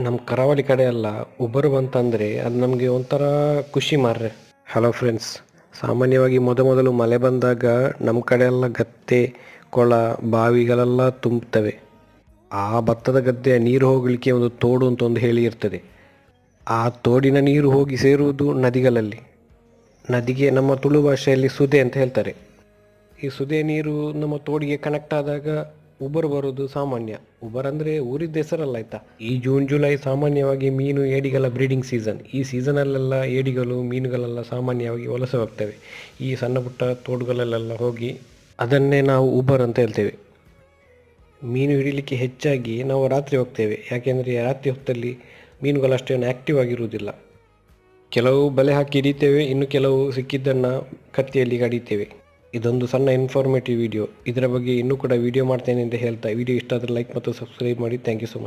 ನಮ್ಮ ಕರಾವಳಿ ಕಡೆ ಎಲ್ಲ ಉಬ್ಬರ ಬಂತಂದರೆ ಅದು ನಮಗೆ ಒಂಥರ ಖುಷಿ ಮಾರ್ರೆ. ಹಲೋ ಫ್ರೆಂಡ್ಸ್, ಸಾಮಾನ್ಯವಾಗಿ ಮೊದಲು ಮಳೆ ಬಂದಾಗ ನಮ್ಮ ಕಡೆ ಎಲ್ಲ ಗದ್ದೆ, ಕೊಳ, ಬಾವಿಗಳೆಲ್ಲ ತುಂಬುತ್ತವೆ. ಆ ಭತ್ತದ ಗದ್ದೆಯ ನೀರು ಹೋಗಲಿಕ್ಕೆ ಒಂದು ತೋಡು ಅಂತ ಒಂದು ಹೇಳಿ ಇರ್ತದೆ. ಆ ತೋಡಿನ ನೀರು ಹೋಗಿ ಸೇರುವುದು ನದಿಗಳಲ್ಲಿ. ನದಿಗೆ ನಮ್ಮ ತುಳು ಭಾಷೆಯಲ್ಲಿ ಸುದೆ ಅಂತ ಹೇಳ್ತಾರೆ. ಈ ಸುದೆ ನೀರು ನಮ್ಮ ತೋಡಿಗೆ ಕನೆಕ್ಟ್ ಆದಾಗ ಉಬ್ಬರು ಬರೋದು ಸಾಮಾನ್ಯ. ಉಬ್ಬರ್ ಅಂದರೆ ಊರಿದ್ದ ಹೆಸರಲ್ಲ ಆಯ್ತಾ. ಈ ಜೂನ್ ಜುಲೈ ಸಾಮಾನ್ಯವಾಗಿ ಮೀನು ಏಡಿಗಳ ಬ್ರೀಡಿಂಗ್ ಸೀಸನ್. ಈ ಸೀಸನಲ್ಲೆಲ್ಲ ಏಡಿಗಳು ಮೀನುಗಳೆಲ್ಲ ಸಾಮಾನ್ಯವಾಗಿ ವಲಸೆ ಹೋಗ್ತವೆ ಈ ಸಣ್ಣ ಪುಟ್ಟ ತೋಡುಗಳಲ್ಲೆಲ್ಲ ಹೋಗಿ. ಅದನ್ನೇ ನಾವು ಉಬ್ಬರ್ ಅಂತ ಹೇಳ್ತೇವೆ. ಮೀನು ಹಿಡಿಲಿಕ್ಕೆ ಹೆಚ್ಚಾಗಿ ನಾವು ರಾತ್ರಿ ಹೋಗ್ತೇವೆ, ಯಾಕೆಂದರೆ ರಾತ್ರಿ ಹೊತ್ತಲ್ಲಿ ಮೀನುಗಳು ಅಷ್ಟೇನು ಆ್ಯಕ್ಟಿವ್ ಆಗಿರುವುದಿಲ್ಲ. ಕೆಲವು ಬಲೆ ಹಾಕಿ ಹಿಡಿತೇವೆ, ಇನ್ನು ಕೆಲವು ಸಿಕ್ಕಿದ್ದನ್ನು ಕತ್ತಿಯಲ್ಲಿ ಕಡಿತೇವೆ. ಇದೊಂದು ಸಣ್ಣ ಇನ್ಫಾರ್ಮೇಟಿವ್ ವಿಡಿಯೋ. ಇದರ ಬಗ್ಗೆ ಇನ್ನೂ ಕೂಡ ವಿಡಿಯೋ ಮಾಡ್ತೇನೆ ಅಂತ ಹೇಳ್ತಾ, ವಿಡಿಯೋ ಇಷ್ಟ ಆದರೆ ಲೈಕ್ ಮತ್ತು ಸಬ್ಸ್ಕ್ರೈಬ್ ಮಾಡಿ. Thank you so much.